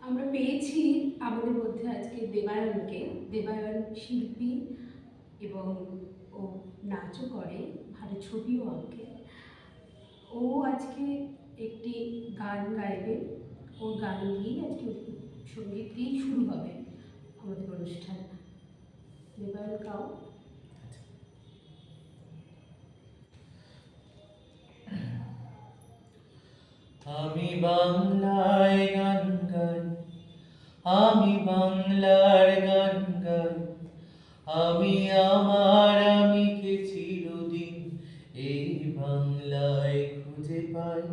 আমরা পেয়েছি আমাদের মধ্যে আজকে দেবায়নকে। দেবায়ন শিল্পী এবং ও নাচও করে, ভালো ছবিও আঁকে। ও আজকে একটি গান গাইবে। ওর গান দিয়েই আজকে সঙ্গীত দিয়েই শুরু হবে আমাদের অনুষ্ঠান। দেবায়ন গাও। আমি বাংলায় গান গাই, আমি বাংলার গান গাই, আমি আমার আমিকে চিরদিন এই বাংলায় খুঁজে পাই।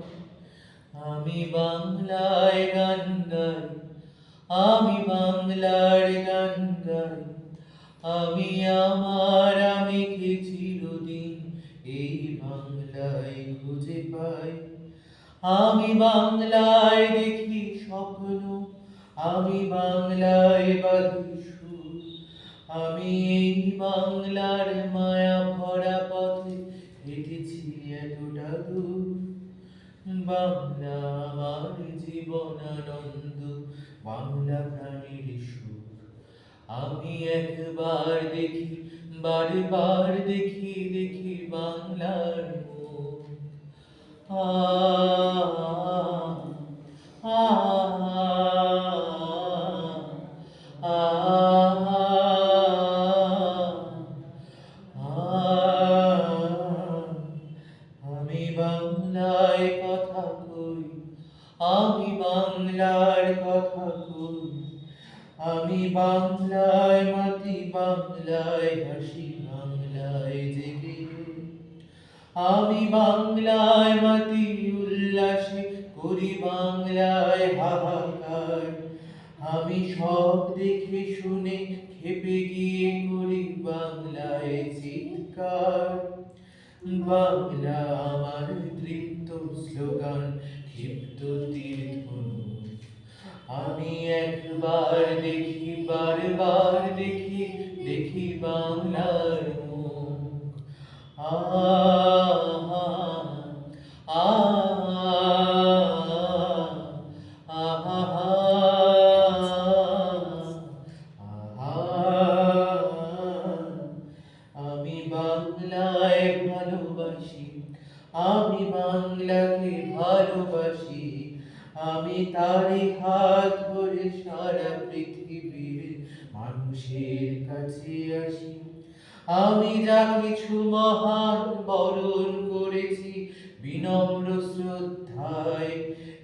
আমি বাংলায় গান গাই, আমি বাংলার গান গাই, আমি আমার আমিকে চিরদিন এই বাংলায় খুঁজে পাই। আমি বাংলায় দেখি স্বপ্ন, আমি বাংলায় বাঁধি সুর, আমি এই বাংলার মায়া ভরা পথে হেঁটেছি এতটা দূর। বাংলা আমার জীবন আনন্দ, বাংলা প্রাণীর সুখ। আমি একবার দেখি, বারবার দেখি, দেখি বাংলার মুখ। আ আ আ আমি বাংলায় কথা কই, আমি বাংলার কথা কই, আমি বাংলায় মাটি, বাংলায় হাসি, বাংলায় জেগে রই। আমি বাংলায় মাটি উল্লাসে করি, বাংলায় হাহাকার। আমি সব দেখে শুনে খেপে গিয়ে করি বাংলায় চিৎকার। বাংলা আমার তৃপ্ত স্লোগান, ক্ষিপ্ত তীরধনুক। আমি একবার দেখি, বারবার দেখি, দেখি বাংলার মুখ। আ আ আমি বাংলায় ভালোবাসি, আমি বাংলাকে ভালোবাসি, আমি তারই হাত ধরে সারা পৃথিবীর মানুষের কাছে আসি। আমি যা কিছু মহান বরণ করেছি বিনম্র শ্রদ্ধায়,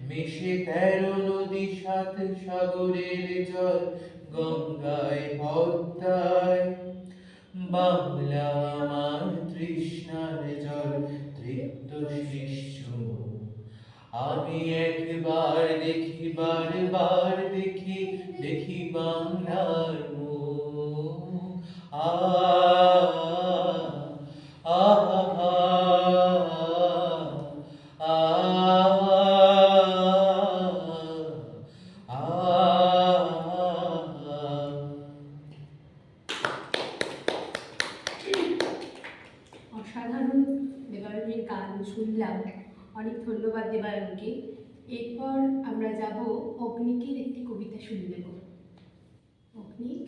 মিশে 13 নদী 7 সাগরের জল গঙ্গায় পদ্মায়। বাংলা আমার তৃষ্ণার জল, তৃপ্ত শিষ্য। আমি একবার দেখি, বারবার দেখি, দেখি বাংলার মুখ। আ আ অসাধারণ দেবায়নের গান শুনলাম। অনেক ধন্যবাদ দেবায়নকে। এরপর আমরা যাব অগ্নিকের একটি কবিতা শুনে নেব। অগ্নিক।